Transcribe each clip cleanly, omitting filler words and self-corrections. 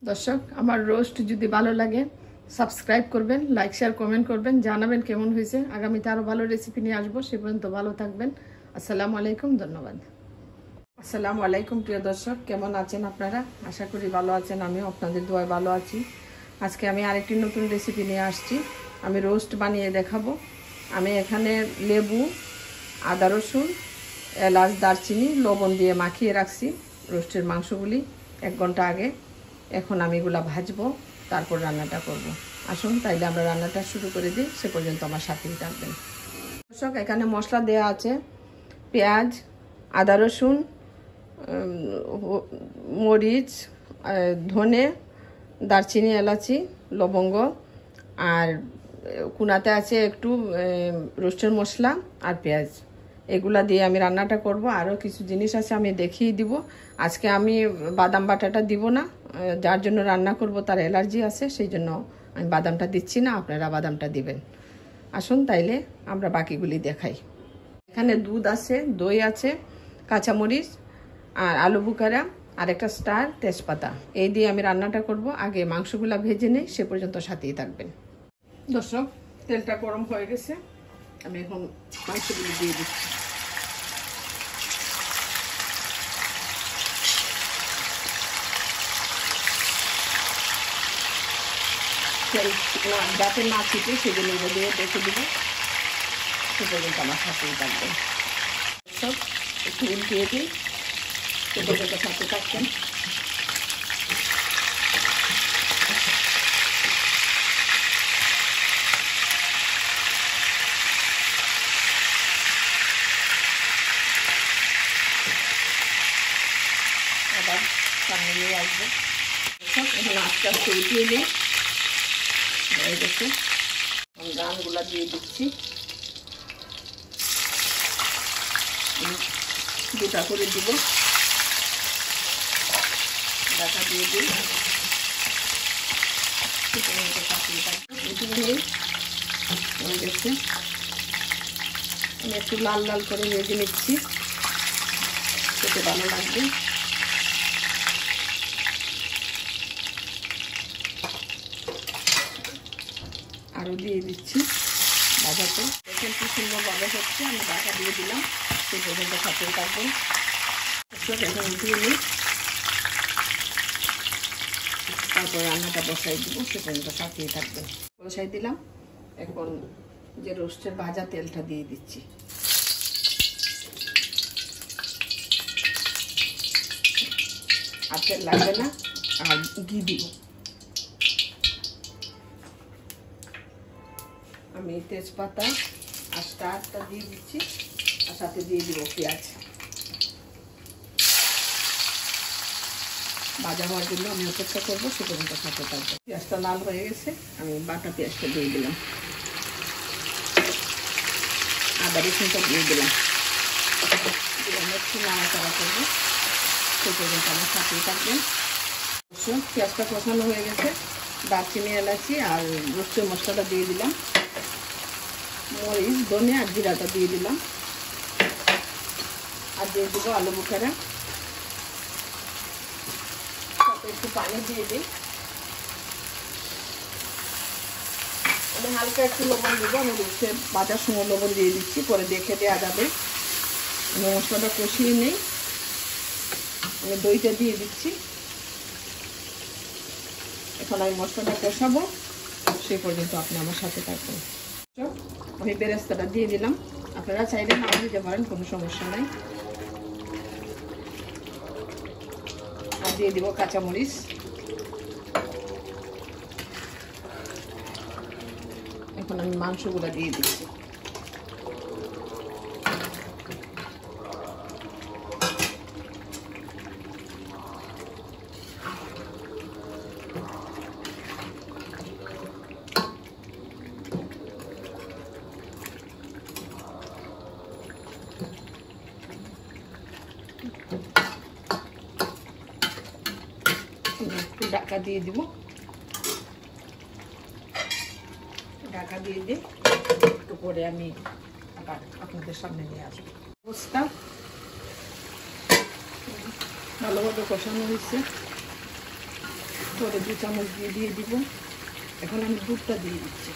দর্শক, আমার রোস্ট যদি ভালো লাগে সাবস্ক্রাইব করবেন, লাইক শেয়ার কমেন্ট করবেন, জানাবেন কেমন হয়েছে। আগামীতে আরও ভালো রেসিপি নিয়ে আসবো। সে পর্যন্ত ভালো থাকবেন। আসসালামু আলাইকুম, ধন্যবাদ। আসসালামু আলাইকুম প্রিয় দর্শক, কেমন আছেন আপনারা? আশা করি ভালো আছেন। আমিও আপনাদের দোয়ায় ভালো আছি। আজকে আমি আরেকটি নতুন রেসিপি নিয়ে আসছি। আমি রোস্ট বানিয়ে দেখাবো। আমি এখানে লেবু, আদা, রসুন, এলাচ, দারচিনি, লবণ দিয়ে মাখিয়ে রাখছি রোস্টের মাংসগুলি 1 ঘন্টা আগে। এখন আমি এগুলা ভাজবো, তারপর রান্নাটা করব। আসুন তাইলে আমরা রান্নাটা শুরু করে দিই। সে পর্যন্ত আমার সাথেই থাকবেন। দর্শক, এখানে মশলা দেওয়া আছে পেঁয়াজ, আদা, রসুন, মরিচ, ধনে, দারচিনি, এলাচি, লবঙ্গ, আর কুনাতে আছে একটু রোস্টের মশলা আর পেঁয়াজ। এগুলা দিয়ে আমি রান্নাটা করব। আরও কিছু জিনিস আছে, আমি দেখিয়ে দিব। আজকে আমি বাদাম বাটাটা দিব না, যার জন্য রান্না করব তার অ্যালার্জি আছে, সেই জন্য আমি বাদামটা দিচ্ছি না। আপনারা বাদামটা দিবেন। আসুন তাইলে আমরা বাকিগুলি দেখাই। এখানে দুধ আছে, দই আছে, কাঁচামরিচ আর আলু বুকারা আর একটা স্টার, তেজপাতা, এই দিয়ে আমি রান্নাটা করব। আগে মাংসগুলা ভেজে নেই, সে পর্যন্ত সাথেই থাকবেন। দর্শক, তেলটা গরম হয়ে গেছে, আমি এখন মাংসগুলি দিয়ে দিচ্ছি। তেল যাতে না ছিটে সেজন্য দিয়ে দেখে দিব। সে পর্যন্ত আমার সাথেই থাকবেন। সব একটু উল্টিয়ে দিই, সে পর্যন্ত সাথে থাকবেন। আবার সামনে নিয়ে আসবো। এখন আস্তে আস্তে উঠিয়ে নিই। হয়ে গেছে, গানগুলা দিয়ে দিচ্ছি। দুটা করে দিব, ঢাকা দিয়ে দিই। হয়ে গেছে, আমি একটু লাল লাল করে ভেজে নিচ্ছি, খেতে ভালো লাগবে। আরও দিয়ে দিচ্ছি ভাজাতে। দেখেন কি সুন্দর ভাজা হচ্ছে। আমি ঢাকা দিয়ে দিলাম, সে পর্যন্ত খাতে থাকবেন। এখন উঠিয়ে নিই, তারপর রান্নাটা বসাই দিব। সে পর্যন্ত খাতেই থাকবেন। বসাই দিলাম। এখন যে রোস্টের ভাজা তেলটা দিয়ে দিচ্ছি। আর তেল লাগবে না, আর ঘি দিব। আমি তেজপাতা আর স্টারটা দিয়ে দিচ্ছি, আর সাথে দিয়ে দিব পেঁয়াজ। ভাজা হওয়ার জন্য আমি অপেক্ষা করবো, সে পর্যন্ত সাথে থাকবো। পেঁয়াজটা লাল হয়ে গেছে, আমি বাটা পেঁয়াজটা দিয়ে দিলাম, আদা রসুনটা দিয়ে দিলাম। একটু নাড়াচাড়া করবো, সে পর্যন্ত আমার সাথেই থাকবেন। পেঁয়াজটা কষানো হয়ে গেছে, দারচিনি, এলাচি আর রসুন মশলাটা দিয়ে দিলাম, মরিচ, ধনে আর জিরাটা দিয়ে দিলাম, আর দিয়ে দেবো আলু বুখারা। সাথে একটু পানি দিয়ে দিই। আমি হালকা একটু লবণ দেবো। আমি রোস্টে ভাজার সময় লবণ দিয়ে দিচ্ছি, পরে দেখে দেওয়া যাবে। আমি মশলাটা কষিয়ে নিই। আমি দইটা দিয়ে দিচ্ছি। এখন আমি মশলাটা কষাবো, সেই পর্যন্ত আপনি আমার সাথে থাকবেন। আমি বেরেস্তাটা দিয়ে দিলাম, আপনারা চাইলে নাও দিতে পারেন, কোনো সমস্যা নাই। আর দিয়ে দিব কাঁচামরিচ। এখন আমি মাংসগুলো দিয়ে দিচ্ছি। একটু ঢাকা দিয়ে দিব। ঢাকা দিয়ে দিই, একটু পরে আমি আবার আপনাদের সামনে নিয়ে আসবো। অবস্থা ভালোভাবে কষানো হয়েছে। পরে 2 চামচ দিয়ে দিব। এখন আমি দুধটা দিয়ে দিচ্ছি।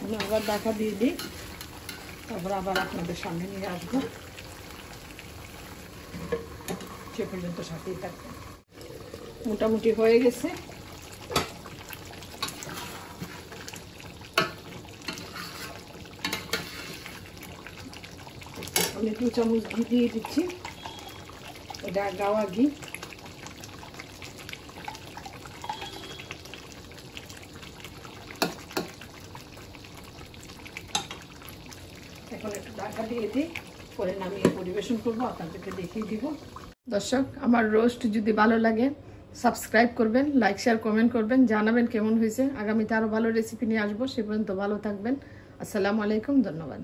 আমি আবার ঢাকা দিয়ে দিই, তারপর আবার আপনাদের সামনে নিয়ে আসবো। সে পর্যন্ত সাথেই থাকবে। মোটামুটি হয়ে গেছে। আমি 2 চামচ ঘি দিয়ে দিচ্ছি, এটা গাওয়া ঘি। এখন একটু ঢাকা দিয়ে দিই, পরে নামিয়ে পরিবেশন করবো, আপনাদেরকে দেখিয়ে দিব। দর্শক, আমার রোস্ট যদি ভালো লাগে সাবস্ক্রাইব করবেন, লাইক শেয়ার কমেন্ট করবেন, জানাবেন কেমন হয়েছে। আগামীতে আরও ভালো রেসিপি নিয়ে আসবো। সে পর্যন্ত ভালো থাকবেন। আসসালামু আলাইকুম, ধন্যবাদ।